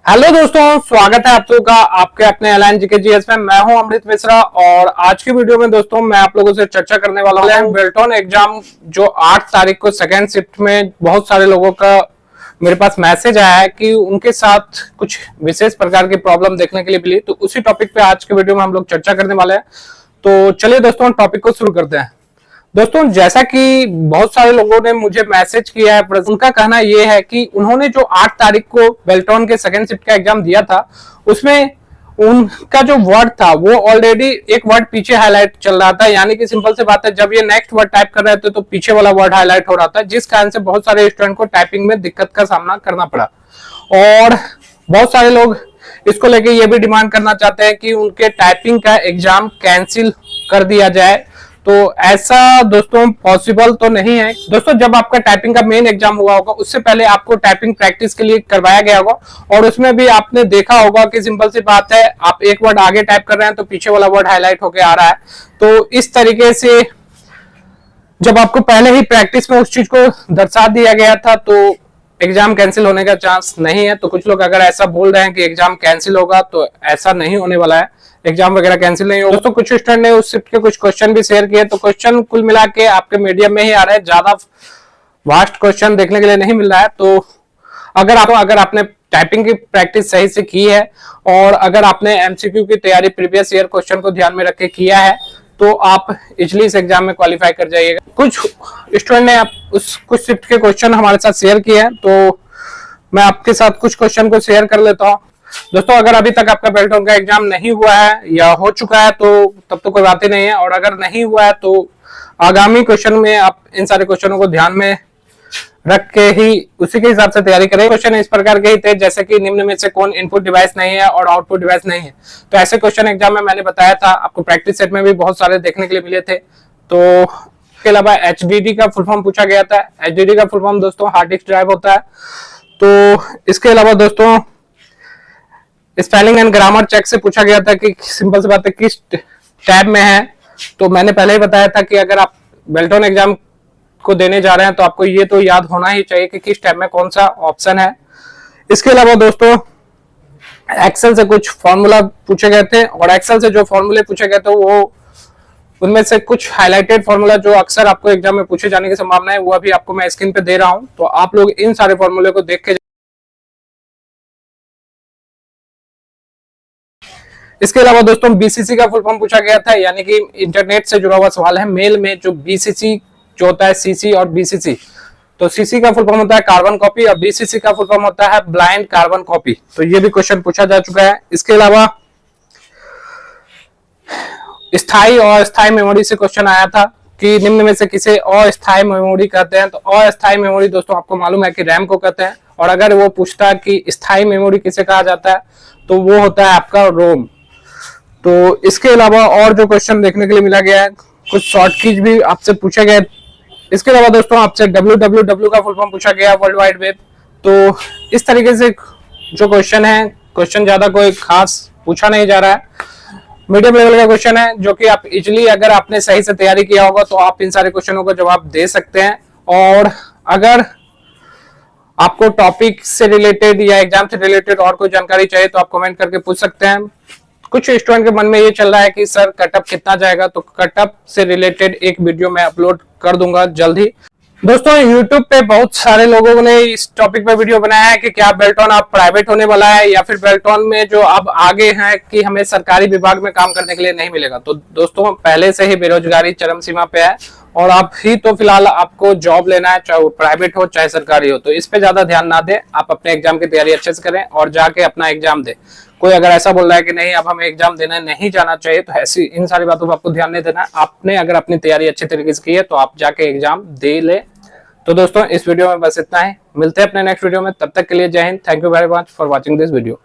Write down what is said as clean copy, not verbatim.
Hello दोस्तों, स्वागत है आप लोगों का आपके अपने एलाइन जीके जीएस में। मैं हूं अमृत मिश्रा और आज की वीडियो में दोस्तों मैं आप लोगों से चर्चा करने वाला हूं बेल्टॉन एग्जाम जो 8 तारीख को सेकेंड शिफ्ट में बहुत सारे लोगों का मेरे पास मैसेज आया है कि उनके साथ कुछ विशेष प्रकार की प्रॉब्लम देखने के लिए मिली। तो उसी टॉपिक पे आज के वीडियो में हम लोग चर्चा करने वाले हैं। तो चलिए दोस्तों टॉपिक को शुरू करते हैं। दोस्तों जैसा कि बहुत सारे लोगों ने मुझे मैसेज किया है, उनका कहना यह है कि उन्होंने जो 8 तारीख को बेल्टॉन के सेकेंड शिफ्ट का एग्जाम दिया था उसमें उनका जो वर्ड था वो ऑलरेडी एक वर्ड पीछे हाईलाइट चल रहा था। यानी कि सिंपल सी बात है, जब ये नेक्स्ट वर्ड टाइप कर रहे थे तो पीछे वाला वर्ड हाईलाइट हो रहा था, जिस कारण से बहुत सारे स्टूडेंट को टाइपिंग में दिक्कत का सामना करना पड़ा। और बहुत सारे लोग इसको लेके ये भी डिमांड करना चाहते हैं कि उनके टाइपिंग का एग्जाम कैंसिल कर दिया जाए। तो ऐसा दोस्तों पॉसिबल तो नहीं है। दोस्तों जब आपका टाइपिंग का मेन एग्जाम हुआ होगा उससे पहले आपको टाइपिंग प्रैक्टिस के लिए करवाया गया होगा और उसमें भी आपने देखा होगा कि सिंपल सी बात है, आप एक वर्ड आगे टाइप कर रहे हैं तो पीछे वाला वर्ड हाईलाइट होके आ रहा है। तो इस तरीके से जब आपको पहले ही प्रैक्टिस में उस चीज को दर्शा दिया गया था तो एग्जाम कैंसिल होने का चांस नहीं है। तो कुछ लोग अगर ऐसा बोल रहे हैं कि एग्जाम कैंसिल होगा तो ऐसा नहीं होने वाला है, एग्जाम वगैरह कैंसिल नहीं होगा। दोस्तों कुछ स्टूडेंट ने उस शिफ्ट के कुछ क्वेश्चन भी शेयर किए, तो क्वेश्चन कुल मिला के आपके मीडियम में ही आ रहे हैं, ज्यादा वास्ट क्वेश्चन देखने के लिए नहीं मिल रहा है। तो अगर आपने टाइपिंग की प्रैक्टिस सही से की है और अगर आपने एमसीक्यू की तैयारी प्रीवियस ईयर क्वेश्चन को ध्यान में रख के किया है तो आप इजली इस एग्जाम में क्वालिफाई कर जाइएगा। कुछ स्टूडेंट ने कुछ शिफ्ट के क्वेश्चन हमारे साथ शेयर किए हैं, तो मैं आपके साथ कुछ क्वेश्चन को शेयर कर लेता हूं। दोस्तों अगर अभी तक आपका बेल्टॉन का एग्जाम नहीं हुआ है या हो चुका है तो तब तो कोई बात ही नहीं है, और अगर नहीं हुआ है तो आगामी क्वेश्चन में आप इन सारे क्वेश्चनों को ध्यान में रख के ही उसी के हिसाब से तैयारी करें। क्वेश्चन इस प्रकार के ही थे जैसे कि निम्न में से कौन इनपुट डिवाइस नहीं है और आउटपुट डिवाइस नहीं है। तो ऐसे क्वेश्चन एग्जाम में मैंने बताया था, आपको प्रैक्टिस सेट में भी बहुत सारे देखने के लिए मिले थे। तो इसके अलावा एचडीडी का फुल फॉर्म पूछा गया था। एचडीडी का फुल फॉर्म दोस्तों हार्ड डिस्क ड्राइव होता है। तो इसके अलावा दोस्तों स्पेलिंग एंड ग्रामर चेक से पूछा गया था कि सिंपल सी बात है किस टैब में है। तो मैंने पहले ही बताया था कि अगर आप बेल्टॉन एग्जाम को देने जा रहे हैं तो आपको ये तो याद होना ही चाहिए कि किस टैब में कौन सा ऑप्शन है। इसके अलावा दोस्तों एक्सेल से कुछ फॉर्मूला पूछे गए थे और एक्सेल से जो फॉर्मूले पूछे गए थे वो उनमें से कुछ हाईलाइटेड फॉर्मूला जो अक्सर आपको एग्जाम में पूछे जाने की संभावना है वो अभी आपको मैं स्क्रीन पे दे रहा हूं। तो आप लोग इन सारे फॉर्मूले को देख के इसके अलावा दोस्तों बीसीसी का फुल फॉर्म पूछा गया था, यानी कि इंटरनेट से जुड़ा हुआ सवाल है। मेल में जो बीसीसी जो होता है सीसी और बीसीसी, तो सीसी का फुल फॉर्म होता है कार्बन कॉपी और बीसीसी का फुल फॉर्म होता है ब्लाइंड कार्बन कॉपी। तो ये भी क्वेश्चन पूछा जा चुका है। इसके अलावा स्थायी और अस्थायी मेमोरी से क्वेश्चन आया था कि निम्न में से किसे अस्थायी मेमोरी कहते हैं। तो अस्थायी मेमोरी दोस्तों आपको मालूम है कि रैम को कहते हैं, और अगर वो पूछता है कि स्थायी मेमोरी किसे कहा जाता है तो वो होता है आपका रोम। तो इसके अलावा और जो क्वेश्चन देखने के लिए मिला गया है, कुछ शॉर्ट कीज भी आपसे पूछे गए। इसके अलावा दोस्तों आपसे www का फुल फॉर्म पूछा गया, वर्ल्ड वाइड वेब। तो इस तरीके से जो क्वेश्चन है, क्वेश्चन ज्यादा कोई खास पूछा नहीं जा रहा है, मीडियम लेवल का क्वेश्चन है जो कि आप इजिली अगर आपने सही से तैयारी किया होगा तो आप इन सारे क्वेश्चनों का जवाब दे सकते हैं। और अगर आपको टॉपिक से रिलेटेड या एग्जाम से रिलेटेड और कोई जानकारी चाहिए तो आप कमेंट करके पूछ सकते हैं। कुछ स्टूडेंट के मन में ये चल रहा है कि सर कटअप कितना जाएगा, तो कटअप से रिलेटेड एक वीडियो मैं अपलोड कर दूंगा जल्द ही। दोस्तों YouTube पे बहुत सारे लोगों ने इस टॉपिक पे वीडियो बनाया है कि क्या बेल्टॉन अब प्राइवेट होने वाला है या फिर बेल्टॉन में जो अब आगे है कि हमें सरकारी विभाग में काम करने के लिए नहीं मिलेगा। तो दोस्तों पहले से ही बेरोजगारी चरम सीमा पे है और अभी तो फिलहाल आपको जॉब लेना है, चाहे वो प्राइवेट हो चाहे सरकारी हो। तो इस पे ज्यादा ध्यान ना दे, आप अपने एग्जाम की तैयारी अच्छे से करें और जाके अपना एग्जाम दे। कोई अगर ऐसा बोल रहा है कि नहीं अब हमें एग्जाम देना नहीं जाना चाहिए, तो ऐसी इन सारी बातों पर आपको ध्यान नहीं देना है। आपने अगर अपनी तैयारी अच्छे तरीके से की है तो आप जाके एग्जाम दे ले। तो दोस्तों इस वीडियो में बस इतना ही, मिलते हैं अपने नेक्स्ट वीडियो में। तब तक के लिए जय Hind. Thank you very much for watching this video.